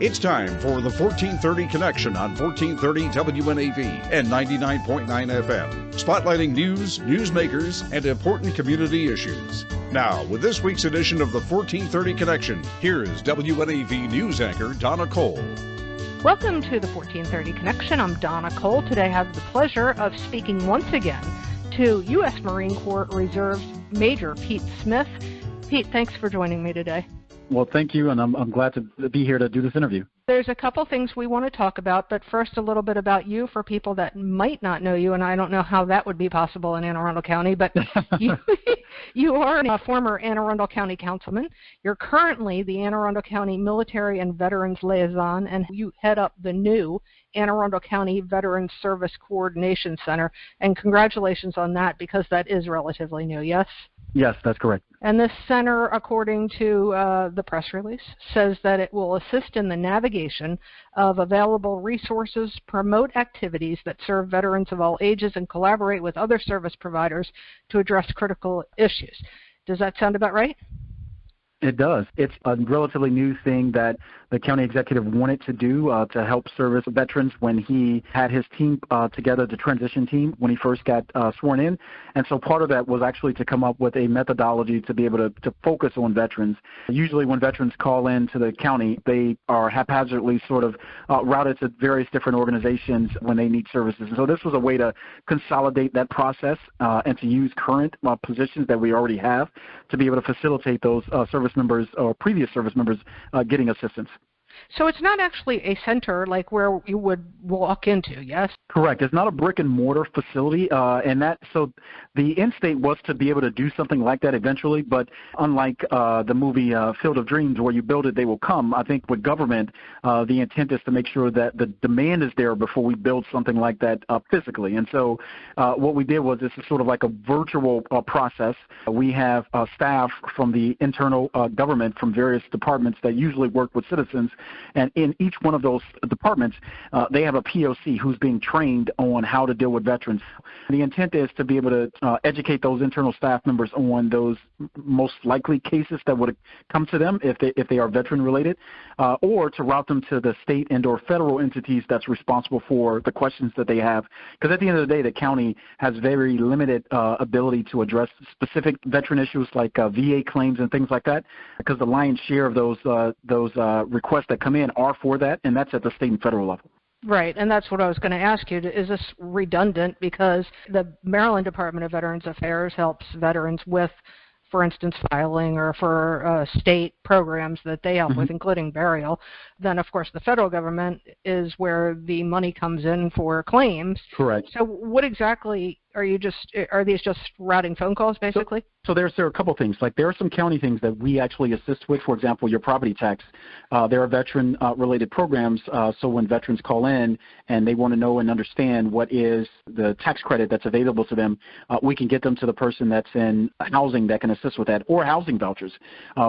It's time for the 1430 Connection on 1430 WNAV and 99.9 FM, spotlighting news, newsmakers, and important community issues. Now, with this week's edition of the 1430 Connection, here is WNAV news anchor Donna Cole. Welcome to the 1430 Connection. I'm Donna Cole. Today I have the pleasure of speaking once again to U.S. Marine Corps Reserve Major Pete Smith. Pete, thanks for joining me today. Well, thank you, and I'm glad to be here to do this interview. There's a couple things we want to talk about, but first a little bit about you for people that might not know you, and I don't know how that would be possible in Anne Arundel County, but you are a former Anne Arundel County councilman. You're currently the Anne Arundel County Military and Veterans Liaison, and you head up the new Anne Arundel County Veterans Service Coordination Center, and congratulations on that because that is relatively new, yes? Yes, that's correct. And this center, according to the press release, says that it will assist in the navigation of available resources, promote activities that serve veterans of all ages, and collaborate with other service providers to address critical issues. Does that sound about right? It does. It's a relatively new thing that the county executive wanted to do to help service veterans when he had his team together, the transition team, when he first got sworn in. And so part of that was actually to come up with a methodology to be able to focus on veterans. Usually when veterans call in to the county, they are haphazardly sort of routed to various different organizations when they need services. And so this was a way to consolidate that process and to use current positions that we already have to be able to facilitate those service members or previous service members getting assistance. So it's not actually a center like where you would walk into, yes? Correct. It's not a brick and mortar facility, so the end state was to be able to do something like that eventually. But unlike the movie Field of Dreams, where you build it, they will come. I think with government, the intent is to make sure that the demand is there before we build something like that physically. And so what we did was this is sort of like a virtual process. We have staff from the internal government from various departments that usually work with citizens. And in each one of those departments, they have a POC who's being trained on how to deal with veterans. The intent is to be able to educate those internal staff members on those most likely cases that would come to them if they are veteran related, or to route them to the state and or federal entities that's responsible for the questions that they have. Because at the end of the day, the county has very limited ability to address specific veteran issues like VA claims and things like that, because the lion's share of those requests that come in are for that, and that's at the state and federal level. Right, and that's what I was going to ask you. Is this redundant because the Maryland Department of Veterans Affairs helps veterans with, for instance, filing or for state programs that they help with, including burial? Then, of course, the federal government is where the money comes in for claims. Correct. So what exactly are these just routing phone calls, basically? So there are a couple things. Like there are some county things that we actually assist with. For example, your property tax. There are veteran-related programs. So when veterans call in and they want to know and understand what is the tax credit that's available to them, we can get them to the person that's in housing that can assist with that, or housing vouchers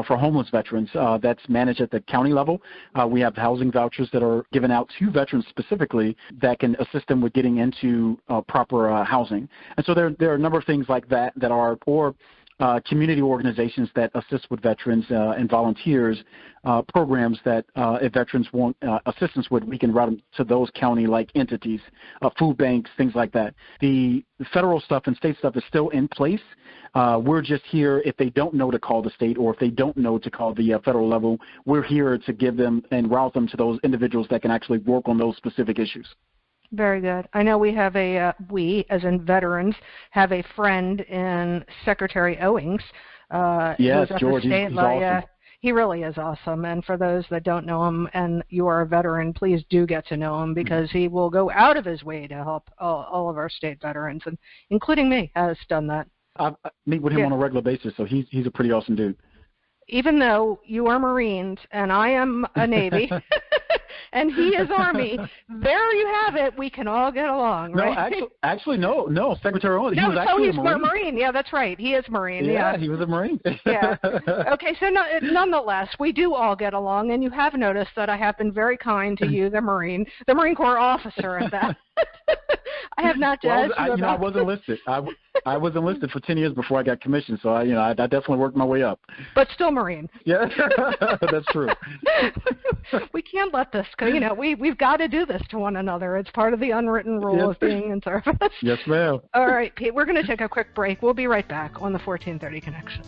for homeless veterans that's managed at the county level. We have housing vouchers that are given out to veterans specifically that can assist them with getting into proper housing. And so there are a number of things like that are, or community organizations that assist with veterans and volunteers, programs that if veterans want assistance with, we can route them to those county-like entities, food banks, things like that. The federal stuff and state stuff is still in place. We're just here if they don't know to call the state or if they don't know to call the federal level. We're here to give them and route them to those individuals that can actually work on those specific issues. Very good. I know we have we, as in veterans, have a friend in Secretary Owings. Yes, George, he's awesome. He really is awesome. And for those that don't know him and you are a veteran, please do get to know him because he will go out of his way to help all of our state veterans, and including me, has done that. I meet with him on a regular basis, so he's a pretty awesome dude. Even though you are Marines and I am a Navy, and he is Army, there you have it. We can all get along, right? No, actually, no. Secretary Owens, he was actually he's a Marine. Yeah, that's right. He is Marine. Yeah, he was a Marine. Yeah. Okay, so nonetheless, we do all get along, and you have noticed that I have been very kind to you, the Marine Corps officer at that. I have not judged you. I wasn't listed. I was enlisted for 10 years before I got commissioned, so I definitely worked my way up. But still Marine. Yeah, that's true. We can't let this go. We've got to do this to one another. It's part of the unwritten rule of being in service. Yes, ma'am. All right, Pete, we're going to take a quick break. We'll be right back on the 1430 Connection.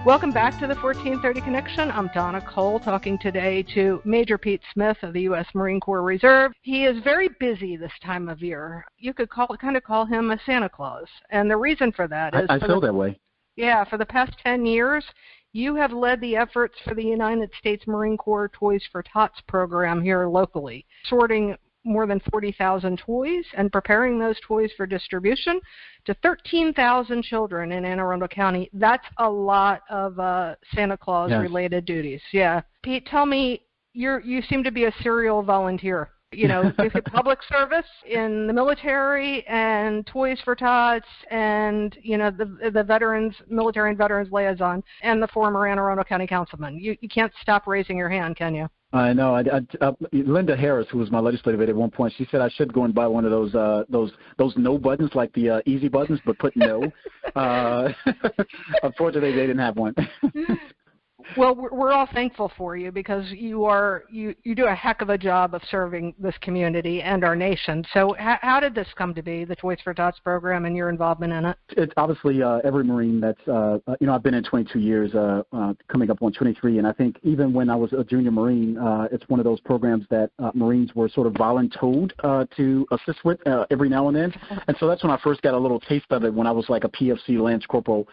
Welcome back to the 1430 Connection. I'm Donna Cole, talking today to Major Pete Smith of the U.S. Marine Corps Reserve. He is very busy this time of year. You could kind of call him a Santa Claus. And the reason for that is... I feel that way. Yeah, for the past 10 years, you have led the efforts for the United States Marine Corps Toys for Tots program here locally, sorting more than 40,000 toys and preparing those toys for distribution to 13,000 children in Anne Arundel County. That's a lot of Santa Claus-related duties. Yeah. Pete, tell me, you seem to be a serial volunteer. Public service in the military and Toys for Tots and, the military and veterans liaison and the former Anne Arundel County councilman. You can't stop raising your hand, can you? I know. Linda Harris, who was my legislative aide at one point, she said I should go and buy one of those no buttons, like the easy buttons, but put no. Unfortunately, they didn't have one. Well, we're all thankful for you because you do a heck of a job of serving this community and our nation. So how did this come to be, the Toys for Tots program, and your involvement in it? It's obviously every Marine that's, I've been in 22 years, coming up on 23, and I think even when I was a junior Marine, it's one of those programs that Marines were sort of voluntold to assist with every now and then. And so that's when I first got a little taste of it when I was like a PFC Lance Corporal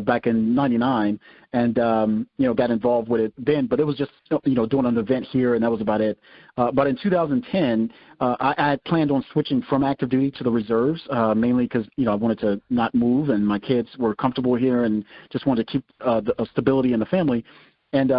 back in 99. And, got involved with it then, but it was just, doing an event here, and that was about it. But in 2010, I had planned on switching from active duty to the reserves, mainly because, I wanted to not move, and my kids were comfortable here and just wanted to keep the stability in the family. And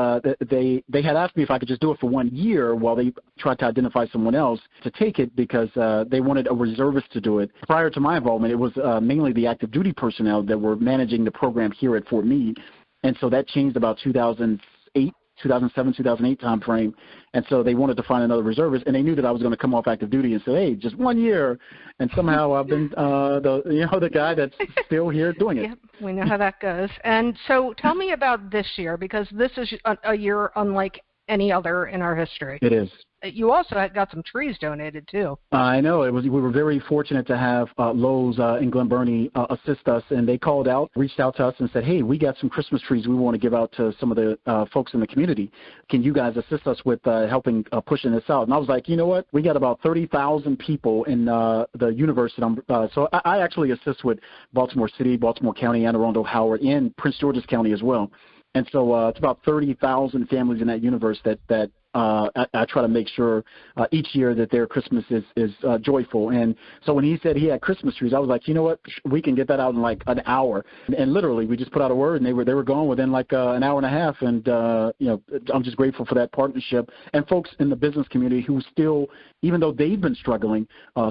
they had asked me if I could just do it for 1 year while they tried to identify someone else to take it because they wanted a reservist to do it. Prior to my involvement, it was mainly the active duty personnel that were managing the program here at Fort Meade. And so that changed about 2007, 2008 time frame. And so they wanted to find another reservist, and they knew that I was going to come off active duty and say, hey, just 1 year. And somehow I've been the guy that's still here doing it. Yep, we know how that goes. And so tell me about this year, because this is a year unlike any other in our history. It is. You also got some trees donated, too. I know. We were very fortunate to have Lowe's in Glen Burnie assist us, and they called out, reached out to us and said, hey, we got some Christmas trees we want to give out to some of the folks in the community. Can you guys assist us with helping pushing this out? And I was like, you know what? We got about 30,000 people in the universe that I'm so I actually assist with Baltimore City, Baltimore County, Anne Arundel, Howard, and Prince George's County as well. And so it's about 30,000 families in that universe that I try to make sure each year that their Christmas is joyful. And so when he said he had Christmas trees, I was like, you know what, we can get that out in like an hour. And literally, we just put out a word, and they were gone within like an hour and a half. And I'm just grateful for that partnership. And folks in the business community who still, even though they've been struggling,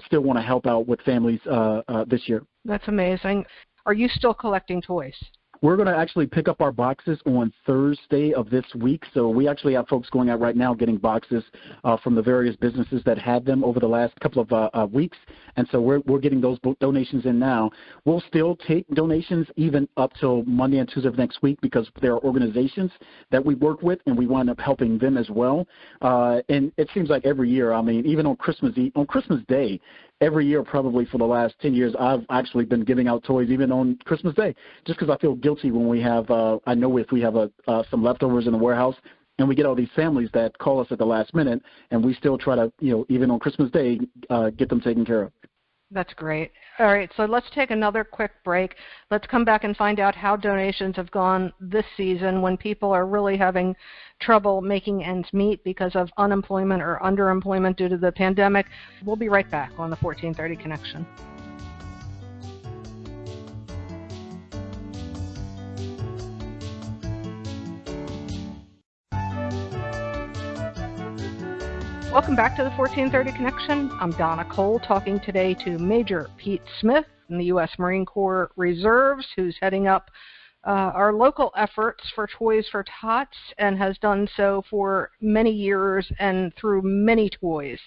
still want to help out with families this year. That's amazing. Are you still collecting toys? We're going to actually pick up our boxes on Thursday of this week. So we actually have folks going out right now getting boxes from the various businesses that had them over the last couple of weeks. And so we're getting those donations in now. We'll still take donations even up till Monday and Tuesday of next week because there are organizations that we work with, and we wind up helping them as well. And it seems like every year, I mean, even on Christmas Day, every year probably for the last 10 years, I've actually been giving out toys even on Christmas Day, just because I feel guilty when we have, I know if we have some leftovers in the warehouse and we get all these families that call us at the last minute, and we still try to, even on Christmas Day, get them taken care of. That's great. All right, so let's take another quick break. Let's come back and find out how donations have gone this season when people are really having trouble making ends meet because of unemployment or underemployment due to the pandemic. We'll be right back on the 1430 Connection. Welcome back to the 1430 Connection. I'm Donna Cole, talking today to Major Pete Smith in the U.S. Marine Corps Reserves, who's heading up our local efforts for Toys for Tots and has done so for many years and through many toys.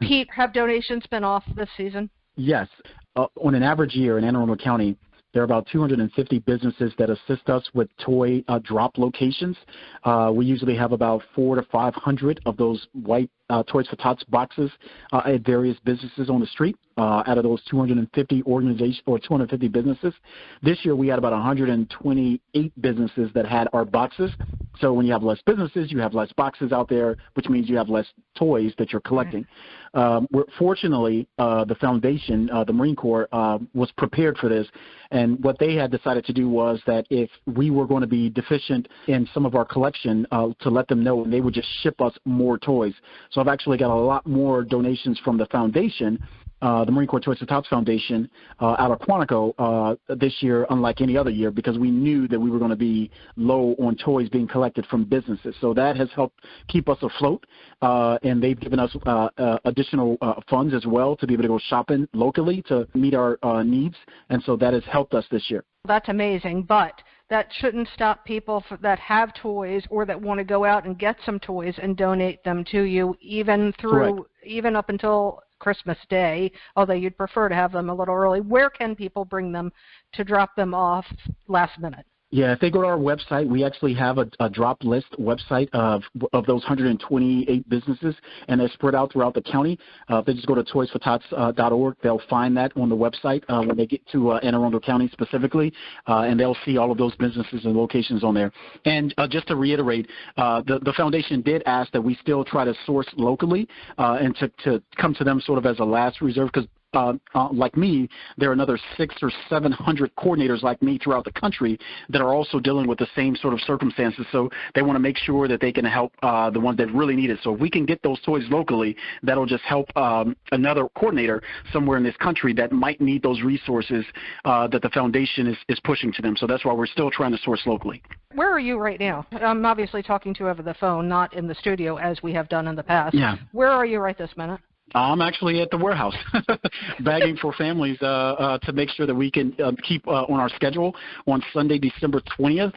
Pete, have donations been off this season? Yes. On an average year in Anne Arundel County, there are about 250 businesses that assist us with toy drop locations. We usually have about 400 to 500 of those white Toys for Tots boxes at various businesses on the street out of those 250 organizations or 250 businesses. This year we had about 128 businesses that had our boxes. So when you have less businesses, you have less boxes out there, which means you have less toys that you're collecting. Fortunately, the foundation, the Marine Corps, was prepared for this. And what they had decided to do was that if we were going to be deficient in some of our collection, to let them know, and they would just ship us more toys. So I've actually got a lot more donations from the foundation, the Marine Corps Toys for Tots Foundation, out of Quantico this year, unlike any other year, because we knew that we were going to be low on toys being collected from businesses. So that has helped keep us afloat, and they've given us additional funds as well to be able to go shopping locally to meet our needs, and so that has helped us this year. That's amazing, but that shouldn't stop people that have toys or that want to go out and get some toys and donate them to you, even up until Christmas Day, although you'd prefer to have them a little early. Where can people bring them to drop them off last minute? Yeah, if they go to our website, we actually have a drop list website of those 128 businesses, and they're spread out throughout the county. If they just go to toysfortots.org, they'll find that on the website when they get to Anne Arundel County specifically, and they'll see all of those businesses and locations on there. And just to reiterate, the foundation did ask that we still try to source locally and to come to them sort of as a last reserve, because like me, there are another 600 or 700 coordinators like me throughout the country that are also dealing with the same sort of circumstances. So they want to make sure that they can help the ones that really need it. So if we can get those toys locally, that'll just help another coordinator somewhere in this country that might need those resources that the foundation is pushing to them. So that's why we're still trying to source locally. Where are you right now? I'm obviously talking to you over the phone, not in the studio as we have done in the past. Yeah. Where are you right this minute? I'm actually at the warehouse bagging for families to make sure that we can keep on our schedule on Sunday, December 20th.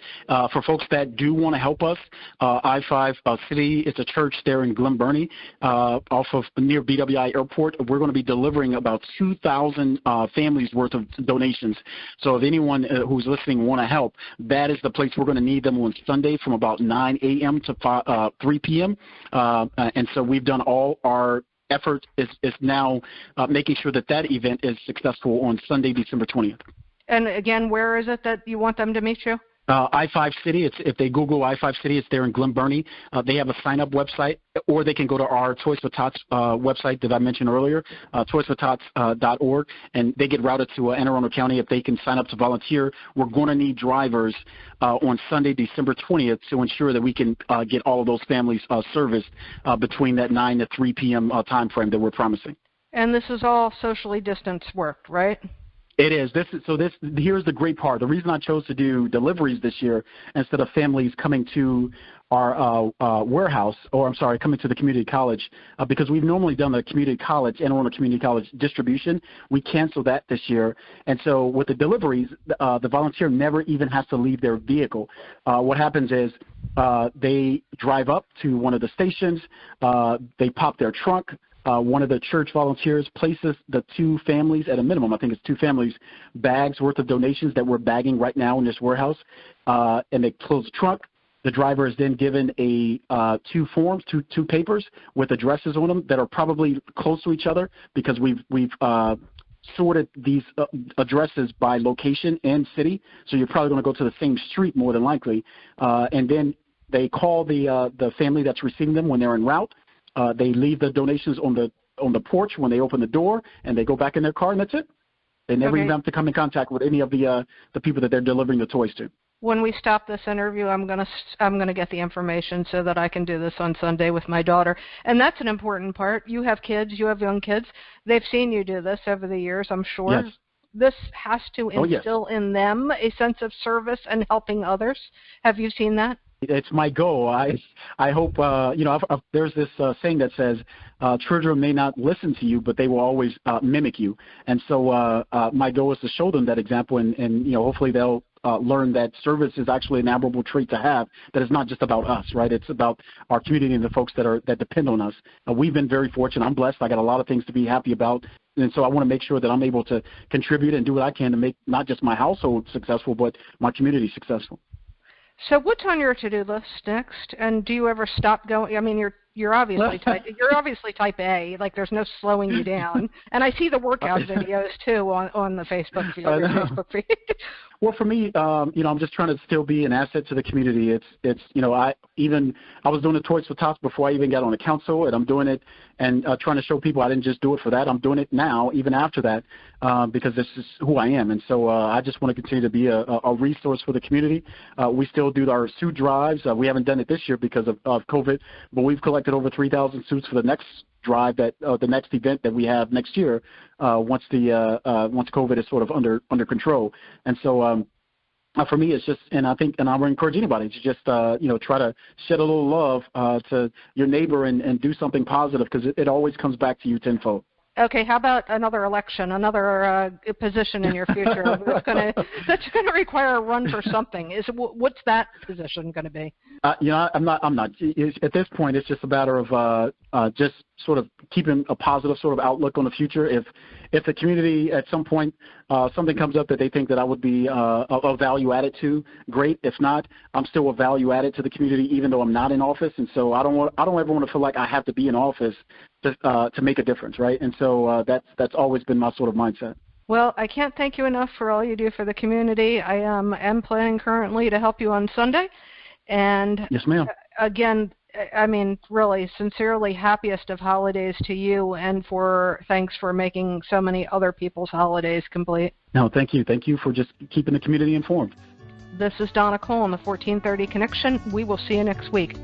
For folks that do want to help us, I-5 City, it's a church there in Glen Burnie off of near BWI Airport. We're going to be delivering about 2,000 families worth of donations. So if anyone who's listening want to help, that is the place we're going to need them on Sunday from about 9 a.m. to 3 p.m. And so we've done all our effort is now making sure that event is successful on Sunday, December 20th. And again, where is it that you want them to meet you? I-5 City. If they Google I-5 City, it's there in Glen Burnie. They have a sign-up website, or they can go to our Toys for Tots website that I mentioned earlier, toysfortots.org, and they get routed to Anne Arundel County. If they can sign up to volunteer, we're going to need drivers on Sunday, December 20th, to ensure that we can get all of those families serviced between that 9 to 3 p.m. Time frame that we're promising. And this is all socially distanced work, right? It is. Here's the great part. The reason I chose to do deliveries this year instead of families coming to our warehouse, coming to the community college, because we've normally done the community college, Anne Arundel Community College distribution. We canceled that this year. And so with the deliveries, the volunteer never even has to leave their vehicle. What happens is they drive up to one of the stations, they pop their trunk, one of the church volunteers places the two families, at a minimum, I think it's two families, bags worth of donations that we're bagging right now in this warehouse, and they close the trunk. The driver is then given two forms, two papers with addresses on them that are probably close to each other, because we've sorted these addresses by location and city, so you're probably going to go to the same street more than likely, and then they call the family that's receiving them when they're en route. They leave the donations on the porch when they open the door, and they go back in their car, and that's it. They never even have to come in contact with any of the people that they're delivering the toys to. When we stop this interview, I'm gonna get the information so that I can do this on Sunday with my daughter. And that's an important part. You have kids. You have young kids. They've seen you do this over the years, I'm sure. Yes. This has to instill in them a sense of service and helping others. Have you seen that? It's my goal. I hope, there's this saying that says, children may not listen to you, but they will always mimic you. And so my goal is to show them that example, and hopefully they'll learn that service is actually an admirable trait to have, that it's not just about us, right? It's about our community and the folks that depend on us. We've been very fortunate. I'm blessed. I got a lot of things to be happy about. And so I want to make sure that I'm able to contribute and do what I can to make not just my household successful, but my community successful. So what's on your to-do list next? And do you ever stop going? I mean, you're obviously type A. Like, there's no slowing you down. And I see the workout videos too on the Facebook feed. Facebook feed. Well, for me, I'm just trying to still be an asset to the community. It's I was doing the Tots for Tots before I even got on the council, and I'm doing it and trying to show people I didn't just do it for that. I'm doing it now, even after that, because this is who I am. And so I just want to continue to be a resource for the community. We still do our suit drives. We haven't done it this year because of COVID, but we've collected over 3,000 suits for the next drive, that the next event that we have next year, once COVID is sort of under control. And so for me, it's just, and I would encourage anybody to just try to shed a little love to your neighbor and do something positive, because it always comes back to you tenfold. Okay, how about another election, another position in your future that's going to require a run for something? What's that position going to be? I'm not. At this point, it's just a matter of just sort of keeping a positive sort of outlook on the future. If the community at some point something comes up that they think that I would be of value added to, great. If not, I'm still a value added to the community, even though I'm not in office. And so I don't ever want to feel like I have to be in office to make a difference, right? And so that's always been my sort of mindset. Well, I can't thank you enough for all you do for the community. I am planning currently to help you on Sunday. And yes, ma'am. Again, I mean, really, sincerely happiest of holidays to you, and thanks for making so many other people's holidays complete. No, thank you. Thank you for just keeping the community informed. This is Donna Cole on the 1430 Connection. We will see you next week.